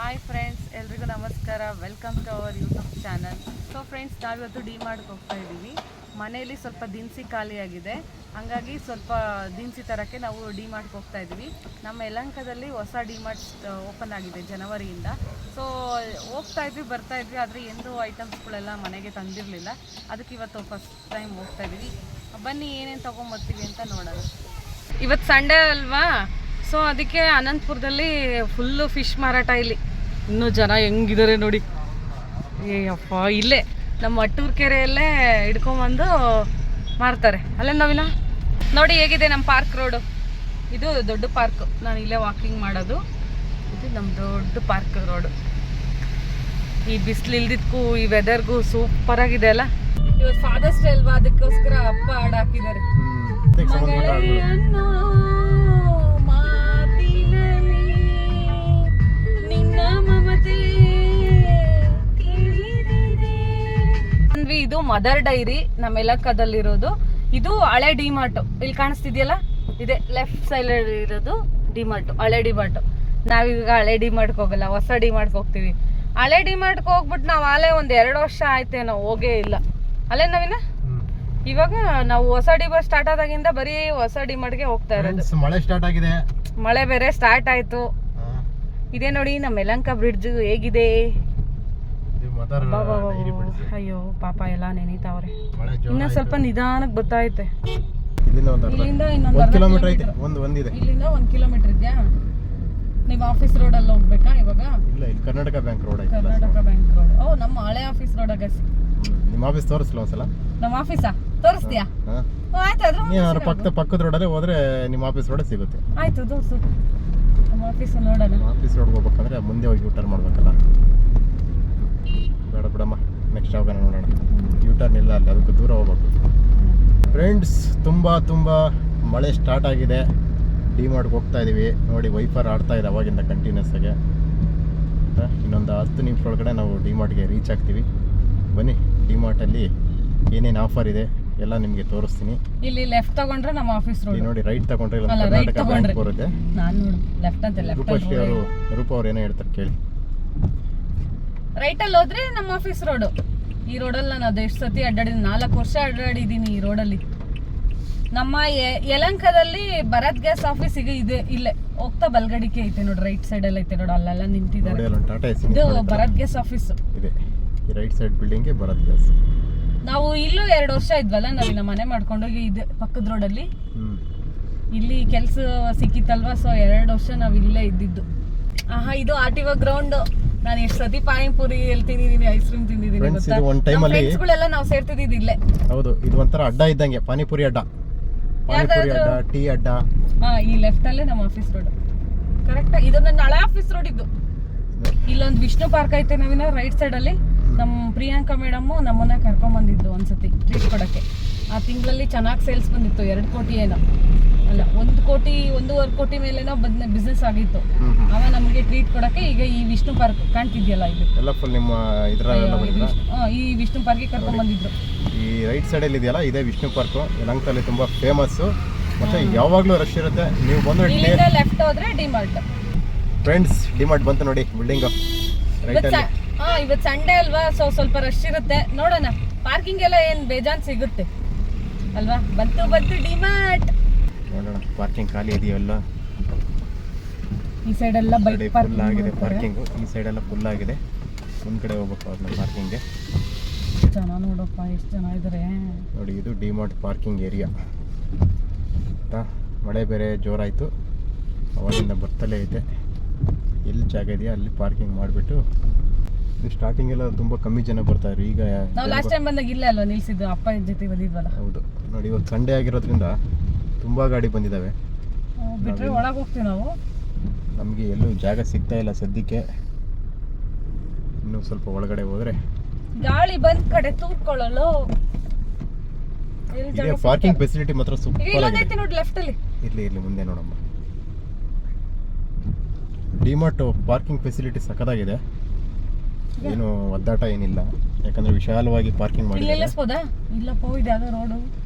Hi friends, ಎಲ್ರಿಗೂ ನಮಸ್ಕಾರ. Welcome to our YouTube channel. So friends, ನಾವಿವತ್ತು ಡಿ ಮಾರ್ಟ್ಗೆ ಹೋಗ್ತಾ ಇದ್ದೀವಿ. ಮನೆಯಲ್ಲಿ ಸ್ವಲ್ಪ ದಿನಸಿ ಖಾಲಿಯಾಗಿದೆ, ಹಾಗಾಗಿ ಸ್ವಲ್ಪ ದಿನಸಿ ತರೋಕ್ಕೆ ನಾವು ಡಿ ಮಾರ್ಟ್ಗೆ ಹೋಗ್ತಾ ಇದ್ದೀವಿ. ನಮ್ಮ ಯಲಹಂಕದಲ್ಲಿ ಹೊಸ ಡಿ ಮಾರ್ಟ್ ಓಪನ್ ಆಗಿದೆ ಜನವರಿಯಿಂದ. ಸೊ ಹೋಗ್ತಾ ಇದ್ವಿ, ಬರ್ತಾ ಇದ್ವಿ, ಆದರೆ ಎಂದೂ ಐಟಮ್ಸ್ಗಳೆಲ್ಲ ಮನೆಗೆ ತಂದಿರಲಿಲ್ಲ. ಅದಕ್ಕೆ ಇವತ್ತು ಫಸ್ಟ್ ಟೈಮ್ ಹೋಗ್ತಾ ಇದ್ದೀವಿ. ಬನ್ನಿ ಏನೇನು ತೊಗೊಂಬರ್ತೀವಿ ಅಂತ ನೋಡೋಣ. ಇವತ್ತು ಸಂಡೇ ಅಲ್ವಾ, ಸೊ ಅದಕ್ಕೆ ಅನಂತಪುರದಲ್ಲಿ ಫುಲ್ಲು ಫಿಶ್ ಮಾರಾಟ. ಇಲ್ಲಿ ಇನ್ನೂ ಜನ ಹೆಂಗಿದ್ದಾರೆ ನೋಡಿ. ಅಪ್ಪ, ಇಲ್ಲೇ ನಮ್ಮ ಅಟ್ಟೂರು ಕೆರೆಯಲ್ಲೇ ಹಿಡ್ಕೊಂಬಂದು ಮಾರ್ತಾರೆ. ಅಲ್ಲೇ ನವೀನ ನೋಡಿ ಹೇಗಿದೆ ನಮ್ಮ ಪಾರ್ಕ್ ರೋಡು. ಇದು ದೊಡ್ಡ ಪಾರ್ಕ್, ನಾನು ಇಲ್ಲೇ ವಾಕಿಂಗ್ ಮಾಡೋದು. ಇದು ನಮ್ಮ ದೊಡ್ಡ ಪಾರ್ಕ್ ರೋಡು. ಈ ಬಿಸಿಲು ಇಲ್ದಿದ್ದಕ್ಕೂ ಈ ವೆದರ್ಗೂ ಸೂಪರ್ ಆಗಿದೆ ಅಲ್ಲ. ಇವತ್ತು ಫಾದರ್ಸ್ ಡೇ ಅಲ್ವಾ, ಅದಕ್ಕೋಸ್ಕರ ಹಬ್ಬ ಹಾಡು ಹಾಕಿದ್ದಾರೆ. ಇದು ಮದರ್ ಡೈರಿ ನಮ್ಮ ಯಲಹಂಕದಲ್ಲಿರೋದು. ಇದು ಹಳೆ ಡಿ ಮಾರ್ಟ್, ಇಲ್ಲಿ ಕಾಣಿಸ್ತಿದ್ಯಲ್ಲ, ಇದೆ ಲೆಫ್ಟ್ ಸೈಡ್ ಇರೋದು ಡಿ ಮಾರ್ಟ್, ಹಳೆ ಡಿ ಮಾರ್ಟ್. ನಾವೀಗ ಹಳೆ ಡಿ ಮಾರ್ಟ್ಗೆ ಹೋಗಲ್ಲ, ಹೊಸ ಡಿ ಮಾರ್ಟ್ಗೆ ಹೋಗ್ತೀವಿ. ಹಳೆ ಡಿ ಮಾರ್ಟ್ಗೆ ಹೋಗ್ಬಿಟ್ಟು ನಾವು ಆಲೇ ಒಂದು 2 ವರ್ಷ ಆಯ್ತೆ ನಾವು ಹೋಗೇ ಇಲ್ಲ. ಅಲ್ಲೇ ನವೀನ, ಇವಾಗ ನಾವು ಹೊಸ ಡಿ ಮಾರ್ಟ್ ಸ್ಟಾರ್ಟ್ ಆದಾಗಿಂದ ಬರೀ ಹೊಸ ಡಿ ಮಾರ್ಟ್ಗೆ ಹೋಗ್ತಾ ಇರೋದು. ಮಳೆ ಸ್ಟಾರ್ಟ್ ಆಗಿದೆ, ಮಳೆ ಬೇರೆ ಸ್ಟಾರ್ಟ್ ಆಯ್ತು. ಇದೇ ನೋಡಿ ನಮ್ಮ ಯಲಹಂಕ ಬ್ರಿಡ್ಜ್ ಹೇಗಿದೆ. ಅಯ್ಯೋ ಪಾಪ ಎಲ್ಲ ನೆನೀತಾವ್ರೆ. ಇನ್ನ ಸ್ವಲ್ಪ ನಿಧಾನಕ್ಕೆ ಗೊತ್ತಾಯ್ತೆ. ಇಲ್ಲಿಂದ ಇನ್ನೊಂದು ಕಿಲೋಮೀಟರ್ ಐತೆ, ಒಂದಿದೆ. ಇಲ್ಲಿಂದ 1 ಕಿಲೋಮೀಟರ್ ಇದೆಯಾ? ನೀವು ಆಫೀಸ್ ರೋಡಲ್ಲಿ ಹೋಗ್ಬೇಕಾ ಇವಾಗ? ಇಲ್ಲ, ಇಲ್ಲಿ ಕರ್ನಾಟಕ ಬ್ಯಾಂಕ್ ರೋಡ್ ಐತೆ. Karnataka bank road. ಓ, ನಮ್ಮ ಹಳೆ ಆಫೀಸ್ ರೋಡಾಗ. ನಿಮ್ಮ ಆಫೀಸ್ ತೋರಿಸ್ಲ ಒಂದ್ಸಲ? ನಮ್ಮ ಆಫೀಸಾ ತೋರಿಸ್ತೀಯಾ? ಆಯ್ತು, ನೀನು ಪಕ್ಕದ ರೋಡಲ್ಲೇ ಹೋದ್ರೆ ನಿಮ್ಮ ಆಫೀಸ್ ರೋಡ್ ಸಿಗುತ್ತೆ. ಆಯ್ತು, ತೋರಿಸು ನಮ್ಮ ಆಫೀಸ್ ನೋಡೋಣ. ಆಫೀಸ್ ರೋಡ್ ಹೋಗ್ಬೇಕಂದ್ರೆ ಮುಂದೆ ಹೋಗಿ ಯೂಟರ್ನ್ ಮಾಡ್ಬೇಕಲ್ಲ. ಬೇಡ ಬಿಡಮ್ಮ, ನೆಕ್ಸ್ಟ್ ಯಾವಾಗ ನೋಡೋಣ. ಯೂಟರ್ನ್ ಇಲ್ಲ ಅಲ್ಲಿ, ಅದಕ್ಕೆ ದೂರ ಹೋಗ್ಬೇಕು. ಫ್ರೆಂಡ್ಸ್, ತುಂಬ ಮಳೆ ಸ್ಟಾರ್ಟ್ ಆಗಿದೆ. ಡಿ ಮಾರ್ಟ್ಗೆ ಹೋಗ್ತಾ ಇದೀವಿ. ನೋಡಿ, ವೈಫರ್ ಆಡ್ತಾ ಇದೆ ಅವಾಗಿಂದ ಕಂಟಿನ್ಯೂಸ್ ಆಗಿ. ಇನ್ನೊಂದು 10 ನಿಮಿಷ ಒಳಗಡೆ ನಾವು ಡಿ ಮಾರ್ಟ್ಗೆ ರೀಚ್ ಆಗ್ತೀವಿ. ಬನ್ನಿ, ಡಿ ಮಾರ್ಟಲ್ಲಿ ಏನೇನು ಆಫರ್ ಇದೆ ಎಲ್ಲ ನಿಮಗೆ ತೋರಿಸ್ತೀನಿ. ಇಲ್ಲಿ ಲೆಫ್ಟ್ ತಗೊಂಡ್ರೆ ನಮ್ಮ ಆಫೀಸ್ ರೋಡ್ ನೋಡಿ, ರೈಟ್ ತಗೊಂಡ್ರೆ ಕರ್ನಾಟಕ ಬ್ಯಾಂಕ್ ಬರುತ್ತೆ. ನಾನು ನೋಡಿ ಲೆಫ್ಟ್ ಅಂತ. ರೂಪಶ್ರೀ ಅವರು, ರೂಪ ಅವ್ರು ಏನೋ ಹೇಳ್ತಾರೆ ಕೇಳಿ. ರೈಟಲ್ಲಿ ಹೋದ್ರೆ ನಮ್ಮ ಆಫೀಸ್ ರೋಡು. ಈ ರೋಡಲ್ಲಿ ನಾನು ಅದು ಎಷ್ಟು ಸತಿ ಅಡ್ಡಾಡಿದ್ದೀನಿ, 4 ವರ್ಷ ಅಡ್ಡಾಡಿದ್ದೀನಿ ಈ ರೋಡಲ್ಲಿ. ನಮ್ಮ ಯಲಹಂಕದಲ್ಲಿ ಭರತ್ ಗ್ಯಾಸ್ ಆಫೀಸ್ ಇದೆ, ಇಲ್ಲೇ ಹೋಗ್ತಾ ಬಲ್ಗಡಿಕೆ ಐತೆ ನೋಡಿ, ರೈಟ್ ಸೈಡ್ ಅಲ್ಲಿ ಐತೆ ನೋಡಿ, ಅಲ್ಲೆಲ್ಲ ನಿಂತಿದ್ದಾರೆ. ಇದು ಭರತ್ ಗ್ಯಾಸ್ ಆಫೀಸ್ ಇದೆ. ಈ right side building Bharat gas. ನಾವು ಇಲ್ಲೂ 2 ವರ್ಷ ಇದ್ವಲ್ಲ, ನಾವಿನ್ನ ಮನೆ ಮಾಡ್ಕೊಂಡೋಗಿ ಇದೆ ಪಕ್ಕದ ರೋಡಲ್ಲಿ. ಇಲ್ಲಿ ಕೆಲಸ ಸಿಕ್ಕಿತ್ತಲ್ವಾ, ಸೊ 2 ವರ್ಷ ನಾವು ಇಲ್ಲೇ ಇದ್ದಿದ್ದು. ಇದು ಆರ್ಟಿಒ ಗ್ರೌಂಡ್. ನಾನು ಎಷ್ಟು ಸತಿ ಪಾನಿಪುರಿ ತಿಂದಿದ್ದೀನಿ, ಐಸ್ ಕ್ರೀಮ್ ತಿಂದಿದ್ದೀನಿ ಗೊತ್ತಾ. ಫ್ರೆಂಡ್ಸ್ಗಳೆಲ್ಲ ನಾವು ಸೇರ್ತಿದ್ದಿದ್ದು ಇಲ್ಲೇ. ಹೌದು, ಇದು ಒಂಥರ ಅಡ್ಡ ಇದ್ದಂಗೆ, ಪಾನಿಪುರಿ ಅಡ್ಡ, ಟೀ ಅಡ್ಡ. ಈ ಲೆಫ್ಟ್ ಅಲ್ಲೇ ನಮ್ಮ ಆಫೀಸ್ ರೋಡ್. ಕರೆಕ್ಟ್, ಇದು ನನ್ನ ಹಳೆ ಆಫೀಸ್ ರೋಡ್. ಇದು ಇಲ್ಲೊಂದು ವಿಷ್ಣು ಪಾರ್ಕ್ ಐತೆ ನಾವಿನ ರೈಟ್ ಸೈಡ್ ಅಲ್ಲಿ. ನಮ್ಮ ಪ್ರಿಯಾಂಕಾ ಮೇಡಮ್ ನಮ್ಮನ್ನ ಕರ್ಕೊಂಡ್ ಬಂದಿದ್ದು ಒಂದ್ಸತಿ ಟ್ರೀಟ್ ಕೊಡಕ್ಕೆ. ಆ ತಿಂಗಳಲ್ಲಿ ಚೆನ್ನಾಗಿ ಸೇಲ್ಸ್ ಬಂದಿತ್ತು, 2 ಕೋಟಿ ಏನೋ ಅಲ್ಲ, 1 ಕೋಟಿ 1.5 ಕೋಟಿ ಮೇಲೇನೋ ಬಿಸ್ನೆಸ್ ಆಗಿತ್ತು. ಅವ ನಮಗೆ ಟ್ರೀಟ್ ಕೊಡಕ್ಕೆ ಈಗ ಈ ವಿಷ್ಣು ಪಾರ್ಕ್ ಕಾಣ್ತಿದ್ಯಲ್ಲ, ಇದು ಎಲ್ಲ ಫುಲ್ ನಿಮ್ಮ ಈ ವಿಷ್ಣು ಪಾರ್ಕ್ಗೆ ಕರ್ಕೊಂಡ್ ಬಂದಿದ್ರು. ಈ ರೈಟ್ ಸೈಡ್ ಅಲ್ಲಿ ಇದೆಯಲ್ಲ, ಇದೇ ವಿಷ್ಣು ಪಾರ್ಕ್. ಯಲಹಂಕದಲ್ಲಿ ತುಂಬಾ ಫೇಮಸ್, ಮತ್ತೆ ಯಾವಾಗ್ಲೂ ರಶ್ ಇರುತ್ತೆ. ನೀವು ಬಂದು ಲೆಫ್ಟ್ ಹೋದ್ರೆ D mart. Friends, D mart ಬಂತು ನೋಡಿ, ಬಿಲ್ಡಿಂಗ್ ರೈಟ್ ಅಲ್ಲಿ. ಇವತ್ತು ಸಂಡೇ ಅಲ್ವಾ, ಸೊ ಸ್ವಲ್ಪ ರಶ್ ಇರುತ್ತೆ. ನೋಡೋಣ, ಪಾರ್ಕಿಂಗ್ ಎಲ್ಲ ಏನ್ ಬೇಜಾನ್ ಸಿಗುತ್ತೆ ಅಲ್ವಾ. ಬಂತು ಡಿ ಮಾರ್ಟ್. ನೋಡೋಣ ಪಾರ್ಕಿಂಗ್ ಖಾಲಿ ಇದೆಯಲ್ಲ. ಈ ಸೈಡ್ ಎಲ್ಲ ಬೈಕ್ ಫುಲ್ ಆಗಿದೆ ಪಾರ್ಕಿಂಗ್, ಈ ಸೈಡ್ ಎಲ್ಲ ಫುಲ್ ಆಗಿದೆ. ಮುಂದ್ಗಡೆ ಹೋಗ್ಬೇಕು ಅದನ್ನ ಪಾರ್ಕಿಂಗ್ಗೆ. ಜನ ನೋಡಪ್ಪ, ಎಷ್ಟು ಜನ ಇದ್ದಾರೆ ನೋಡಿ. ಇದು ಡಿ ಮಾರ್ಟ್ ಪಾರ್ಕಿಂಗ್ ಏರಿಯಾ. ಮಳೆ ಬೇರೆ ಜೋರಾಯಿತು, ಅವಾಗಿಂದ ಬರ್ತಲೇ ಐತೆ. ಎಲ್ಲಿ ಜಾಗ ಇದೆಯಾ ಅಲ್ಲಿ ಪಾರ್ಕಿಂಗ್ ಮಾಡಿಬಿಟ್ಟು. ಇದು ಸ್ಟಾರ್ಟಿಂಗ್ ಎಲ್ಲ ತುಂಬ ಕಮ್ಮಿ ಜನ ಬರ್ತಾರೆ. ಈಗ ನಾವು ಲಾಸ್ಟ್ ಟೈಮ್ ಬಂದಾಗ ಇಲ್ಲೇ ಅಲ್ವಾ ನಿಲ್ಸಿದ್ದು, ಅಪ್ಪ ಜೊತೆ ಬಂದಿದ್ವಲ್ಲ. ಹೌದು ನೋಡಿ, ಇವತ್ತು ಸಂಡೇ ಆಗಿರೋದ್ರಿಂದ ತುಂಬ ಗಾಡಿ ಬಂದಿದ್ದಾವೆ. ಬಿಟ್ಟರೆ ಒಳಗೆ ಹೋಗ್ತೀವಿ ನಾವು. ನಮಗೆ ಎಲ್ಲೂ ಜಾಗ ಸಿಗ್ತಾ ಇಲ್ಲ ಸದ್ಯಕ್ಕೆ. ಇನ್ನೂ ಸ್ವಲ್ಪ ಒಳಗಡೆ ಹೋದರೆ ಗಾಳಿ ಬಂದ್ ಕಡೆ ತೂರ್ಕೊಳ್ಳಲು ಪಾರ್ಕಿಂಗ್ ಫೆಸಿಲಿಟಿ ಮಾತ್ರ ಸೂಪರ್ ಆಗಿದೆ ನೋಡಿ. ಲೆಫ್ಟ್ ಅಲ್ಲಿ ಇರ್ಲಿ ಮುಂದೆ ನೋಡಮ್ಮ. ಡಿ ಮಾರ್ಟ್ ಪಾರ್ಕಿಂಗ್ ಫೆಸಿಲಿಟಿ ಸಕ್ಕತ್ತಾಗಿದೆ, ಏನು ಒದ್ದಾಟ ಏನಿಲ್ಲ. ಯಾಕಂದ್ರೆ ವಿಶಾಲವಾಗಿ ಪಾರ್ಕಿಂಗ್ ಮಾಡಿದ್ದಾರೆ. ಇಲ್ಲಪ್ಪ, ಇದೆ ಅದು ರೋಡು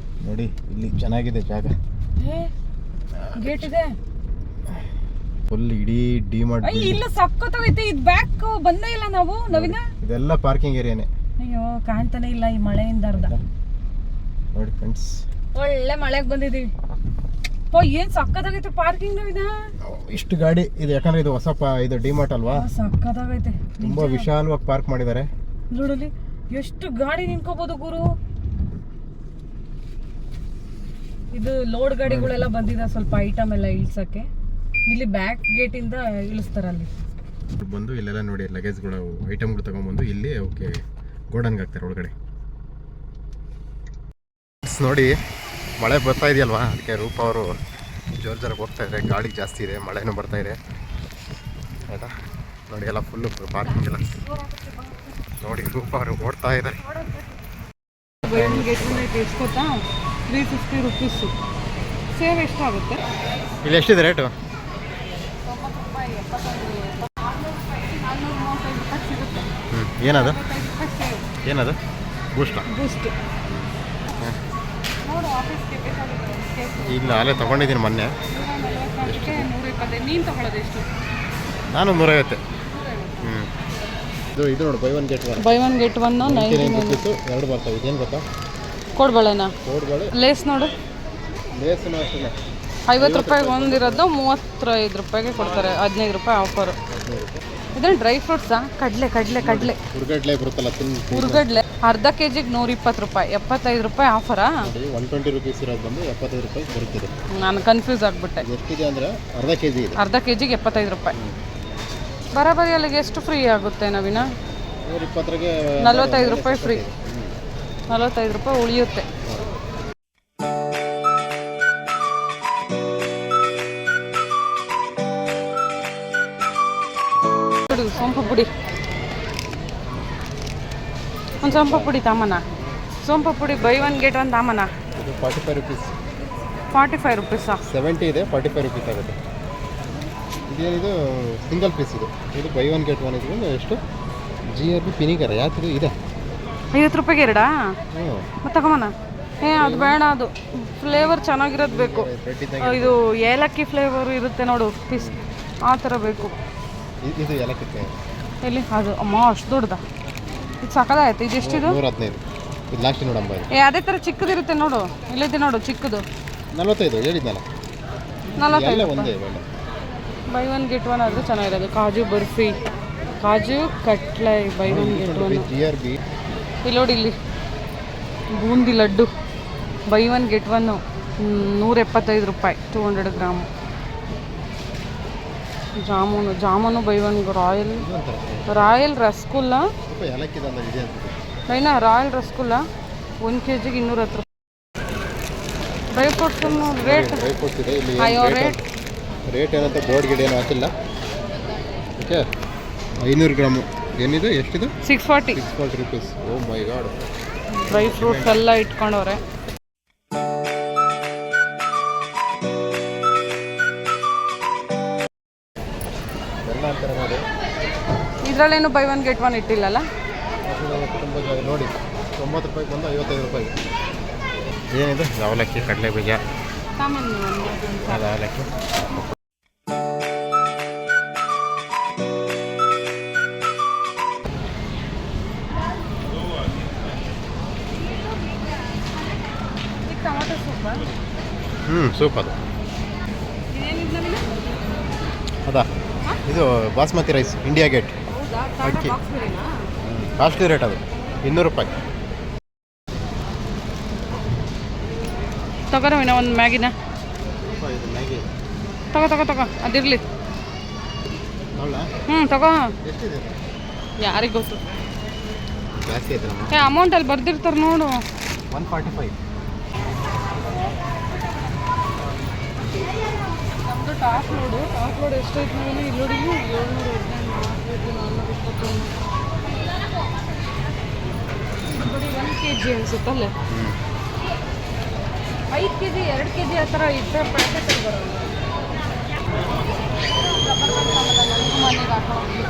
ನೋಡಿ, ಇಲ್ಲಿ ಚೆನ್ನಾಗಿದೆ ಜಾಗ. ಗೇಟ್ ಇದೆ. ಫುಲ್ ಇಡೀ ಡಿ ಮಾರ್ಟ್ ಇಲ್ಲ ಸಕ್ಕತ್ತಾಗೈತೆ. ಇದು ಬ್ಯಾಕ್ ಬಂದೇ ಇಲ್ಲ ನಾವು ನವೀನ. ಇದೆಲ್ಲ ಪಾರ್ಕಿಂಗ್ ಏರಿಯಾನೇ. ಅಯ್ಯೋ ಕಾಣ್ತಾನೆ ಇಲ್ಲ ಈ ಮಳೆಯಿಂದ ಅರ್ಧ. ನೋಡಿ ಫ್ರೆಂಡ್ಸ್, ಒಳ್ಳೆ ಮಳೆಗೆ ಬಂದಿದೀವಿ. ಓ ಏನ್ ಸಕ್ಕತ್ತಾಗೈತೆ ಪಾರ್ಕಿಂಗ್ ನವೀನ. ಇಷ್ಟು ಗಾಡಿ ಇದು, ಯಾಕಂದ್ರೆ ಇದು ಹೊಸ ಇದು ಡಿ ಮಾರ್ಟ್ ಅಲ್ವಾ, ಸಕ್ಕತ್ತಾಗೈತೆ. ತುಂಬಾ ವಿಶಾಲವಾಗಿ ಪಾರ್ಕ್ ಮಾಡಿದ್ದಾರೆ. ನೋಡಲಿ ಎಷ್ಟು ಗಾಡಿ ನಿಂತ್ಕೋಬಹುದು ಗುರು. ಇದು ಲೋಡ್ ಗಾಡಿಗಳೆಲ್ಲ ಬಂದಿದೆ, ಸ್ವಲ್ಪ ಐಟಮ್ ಎಲ್ಲ ಇಳಿಸಕ್ಕೆ. ಇಲ್ಲಿ ಬ್ಯಾಕ್ ಗೇಟ್ ಇಂದ ಇಳಿಸ್ತಾರ. ಅಲ್ಲಿ ಬಂದು ಇಲ್ಲೆಲ್ಲ ನೋಡಿ ಲಗೇಜ್ಗಳು ಐಟಮ್ಗಳು ತಗೊಂಡ್ಬಂದು ಇಲ್ಲಿ ಓಕೆ ಗೋಡನ್ಗೆ ಹಾಕ್ತಾರೆ ಒಳಗಡೆ. ನೋಡಿ ಮಳೆ ಬರ್ತಾ ಇದೆಯಲ್ವಾ, ಅದಕ್ಕೆ ರೂಪ ಅವರು ಜೋರಾಗಿ ಹೋಗ್ತಾ ಇದ್ದಾರೆ. ಗಾಡಿ ಜಾಸ್ತಿ ಇದೆ, ಮಳೆನೂ ಬರ್ತಾ ಇದೆ ಆಯಿತಾ. ನೋಡಿ ಎಲ್ಲ ಫುಲ್ಲು ಪಾರ್ಕಿಂಗ್ ಎಲ್ಲ ನೋಡಿ ರೂಪ ಅವರು ಓಡ್ತಾ ಇದ್ದಾರೆ. ಎಷ್ಟು ಗೊತ್ತಾ, 350 ರುಪೀಸು. ಸೇವ್ ಎಷ್ಟಾಗುತ್ತೆ ಇಲ್ಲಿ? ಎಷ್ಟಿದೆ ರೇಟು? ಏನದು ಏನದು? ಬೂಸ್ಟ್ ಇಲ್ಲ, ಅಲ್ಲೇ ತೊಗೊಂಡಿದ್ದೀನಿ ಮೊನ್ನೆ. ನೀನು ತಗೊಳ್ಳೋದು ಎಷ್ಟು? ನಾನು 150. ಇದು ನೋಡಿ by one get one. By one get one 99 rupees ಎರಡು ಬರ್ತವೆ. ಇದೇನು ಗೊತ್ತಾ? ಕೋಡ್ಬಳೆನಾ? ಕೋಡ್ಬಳೆ. ಲೇಸ್ ನೋಡು, ಲೇಸು ಅಷ್ಟೇ 50 ರೂಪಾಯಿಗೆ ಒಂದಿರೋದು 35 ರೂಪಾಯಿಗೆ ಕೊಡ್ತಾರೆ. 15 ರೂಪಾಯಿ ಆಫರು. ಇದೇನು ಡ್ರೈ ಫ್ರೂಟ್ಸಾ? ಕಡಲೆ ಕಡಲೆ ಕಡಲೆ ಹುರ್ಗಡ್ಲೆ ಬರುತ್ತಲ್ಲ, ಹುರ್ಗಡ್ಲೆ ಅರ್ಧ ಕೆಜಿಗೆ 120 ರೂಪಾಯಿ, 75 ರೂಪಾಯಿ ಆಫರಾ? 120 ರುಪೀಸ್ ಇರೋದು ಬಂದು 75 ರೂಪಾಯಿ ಬರುತ್ತದೆ. ನಾನು ಕನ್ಫ್ಯೂಸ್ ಆಗಿಬಿಟ್ಟೆ. ಎಷ್ಟಿದೆ ಅಂದರೆ ಅರ್ಧ ಕೆ ಜಿ ಇದೆ. ಅರ್ಧ ಕೆಜಿಗೆ 75 ರೂಪಾಯಿ. ಬರಾಬರಿ ಅಲ್ಲಿಗೆ ಎಷ್ಟು ಫ್ರೀ ಆಗುತ್ತೆ ನವೀನ? 120ಗೆ 45 ರೂಪಾಯಿ ಫ್ರೀ. 45 ರೂಪಾಯಿ ಉಳಿಯುತ್ತೆ. ಸೋಂಪು ಪುಡಿ, ಒಂದು ಸೋಂಪು ಪುಡಿ ತಾಮನ. ಸೋಂಪು ಪುಡಿ ಬೈ ಒನ್ ಗೆಟ್ ಒನ್ ತಾಮನ. 45 ರುಪೀಸ್. 45 ರುಪೀಸಾ? 70 ಇದೆ, 45 ರುಪೀಸ್ ಆಗುತ್ತೆ. ಇದೇನಿದು ಸಿಂಗಲ್ ಪೀಸ್ ಇದು. ಇದು ಬೈ ಒನ್ ಗೆಟ್ ಒನ್. ಇದು ಎಷ್ಟು? GRB ಪಿನಿಗರ ಯಾತಿದು ಇದೆ 50 ರೂಪಾಯಿಗೆ ಎರಡಾ? ಹ್ಞೂ. ಮತ್ತೆ ತಗೊಂಬನ. ಅದು ಬೇಡ, ಅದು ಫ್ಲೇವರ್ ಚೆನ್ನಾಗಿರೋದು ಬೇಕು. ಇದು ಏಲಕ್ಕಿ ಫ್ಲೇವರ್ ಇರುತ್ತೆ ನೋಡು, ಪೀಸ್ ಆ ಥರ ಬೇಕು. ಇದು ಏಲಕ್ಕಿ ಎಲ್ಲಿ? ಅದು ಅಮ್ಮ ಅಷ್ಟು ದೊಡ್ಡದ. ಇದು ಸಾಕಾಯ್ತು. ಇದು ಎಷ್ಟಿದು? 115. ಇದು ಲಾಸ್ಟ್ ನೋಡಮ್ಮ. ಅದೇ ಥರ ಚಿಕ್ಕದಿರುತ್ತೆ ನೋಡು, ಇಲ್ಲಿದೆ ನೋಡು ಚಿಕ್ಕದು. 45 ಹೇಳಿದ್ನಲ್ಲ. 45 ಒಂದೇ ಬೈ ಒನ್ ಗೆಟ್ ಒನ್ ಆದರೆ ಚೆನ್ನಾಗಿರೋದು. Kaju barfi, kaju katli buy one get one. GRB. ಇಲ್ಲಿ ನೋಡಿ, ಇಲ್ಲಿ boondi laddu buy one get one 175 ರೂಪಾಯಿ, 200 gram. Jamun buy one. Royal rasgulla ನೈನಾ, ರಾಯಲ್ ರಸಗುಲ್ಲ 1 ಕೆಜಿಗೆ 210 ರೂಪಾಯಿ. ಡ್ರೈ ಫ್ರೂಟ್ಸ್ ರೇಟ್ ಅಯ್ಯೋ ರೇಟ್ ಏನಂತ ಬೋರ್ಡ್ ಗಿಡ ಏನೂ ಹಾಕಿಲ್ಲ. ಓಕೆ, 500 ಗ್ರಾಮು ಏನಿದೆ? ಎಷ್ಟಿದೆ? 640 rupees. Oh my God. Dry fruits ಎಲ್ಲ ಇಟ್ಕೊಂಡವ್ರೆ. ಇದರಲ್ಲೇನು ಬೈ ಒನ್ ಗೆಟ್ ಒನ್ ಇಟ್ಟಿಲ್ಲಲ್ಲ? ನೋಡಿ 90 ರೂಪಾಯಿಗೆ ಬಂದು 55 ರೂಪಾಯಿ. ಏನಿದೆ? ಅವಲಕ್ಕಿ, ಕಡಲೆ ಬೀಜ, ಅವಲಕ್ಕಿ. ಟೊಮಾಟೊ ಸೂಪ. ಸೂಪ್ ಅದು. ಅದಾ? ಇದು ಬಾಸ್ಮತಿ ರೈಸ್, ಇಂಡಿಯಾ ಗೇಟ್ ಅಕ್ಕಿ. ಕಾಸ್ಟ್ಲಿ ರೇಟ್ ಅದು, 200 ರೂಪಾಯಿ. ತಗೋರವಿನ ಒಂದು ಮ್ಯಾಗಿನ. ತಗೋ ಅದಿರಲಿ. ತಗೋ. ಯಾರಿಗೆ ಗೊತ್ತು? ಅಮೌಂಟ್ ಅಲ್ಲಿ ಬರ್ದಿರ್ತಾರೆ ನೋಡು. 145. ನಮ್ಮದು ಟಾಪ್ ಲೋಡ್ ಎಷ್ಟೈತೆ ನೋಡಿ. ಇಲ್ಲಿ ನೋಡಿ 1 kg ಅನ್ಸುತ್ತಲ್ಲೇ. 5 kg 2 kg ಆ ಥರ ಇದ್ದರೆ ಪ್ಯಾಕೆಟಲ್ಲಿ ಬರೋಲ್ಲ. ಮನೆಗೆ ಹಾಕೊಂಡು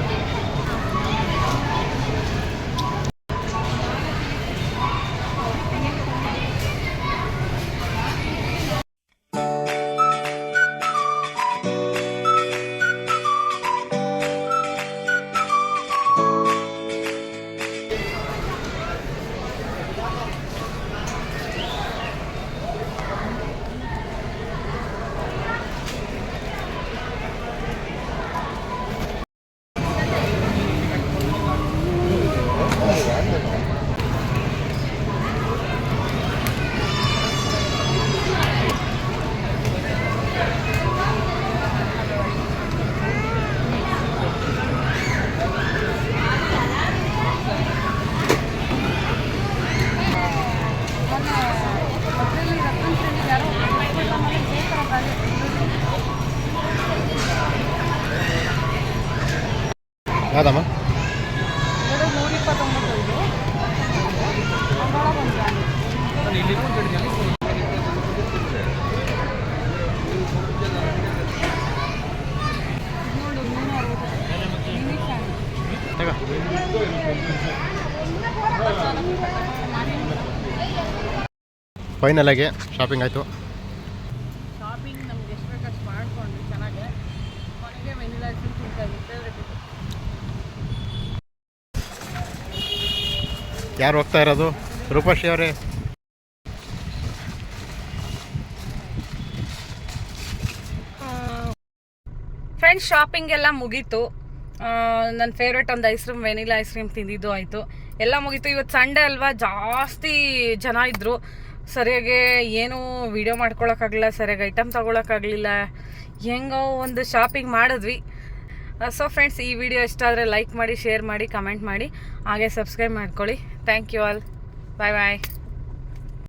ಯಾವ್ದಮ್ಮ? ಎರಡು 129 ಇದು ಫೈನಲ್ ಆಗಿ ಶಾಪಿಂಗ್ ಆಯಿತು. ಶಾಪಿಂಗ್ ನಮ್ಗೆ ಎಷ್ಟು ಬೇಕಷ್ಟು ಮಾಡ್ಕೊಂಡ್ವಿ ಚೆನ್ನಾಗೆ. ಕೊನೆಗೆ ವೆನಿಲಾ ಐಸ್ ಕ್ರೀಮ್ ತಿಂತಾಯಿದ್ವಿ, ಫೇವ್ರೇಟ್ ಇದು. ಯಾರು ಹೋಗ್ತಾ ಇರೋದು? ರೂಪಶ್ರೀ ಅವರೇ. ಫ್ರೆಂಡ್ಸ್ ಶಾಪಿಂಗ್ ಎಲ್ಲ ಮುಗೀತು. ನನ್ನ ಫೇವ್ರೇಟ್ ಒಂದು ice cream vanilla ice cream ತಿಂದಿದ್ದು ಆಯಿತು, ಎಲ್ಲ ಮುಗೀತು. ಇವತ್ತು ಸಂಡೇ ಅಲ್ವಾ, ಜಾಸ್ತಿ ಜನ ಇದ್ದರು. ಸರಿಯಾಗಿ ಏನೂ ವಿಡಿಯೋ ಮಾಡ್ಕೊಳಕ್ಕಾಗಲಿಲ್ಲ, ಸರಿಯಾಗಿ ಐಟಮ್ ತೊಗೊಳಕ್ಕಾಗಲಿಲ್ಲ. ಹೆಂಗೋ ಒಂದು ಶಾಪಿಂಗ್ ಮಾಡಿದ್ವಿ. ಸೊ ಫ್ರೆಂಡ್ಸ್, ಈ ವಿಡಿಯೋ ಇಷ್ಟ ಆದರೆ ಲೈಕ್ ಮಾಡಿ, ಶೇರ್ ಮಾಡಿ, ಕಮೆಂಟ್ ಮಾಡಿ, ಹಾಗೆ ಸಬ್ಸ್ಕ್ರೈಬ್ ಮಾಡ್ಕೊಳ್ಳಿ. Thank you all. Bye bye.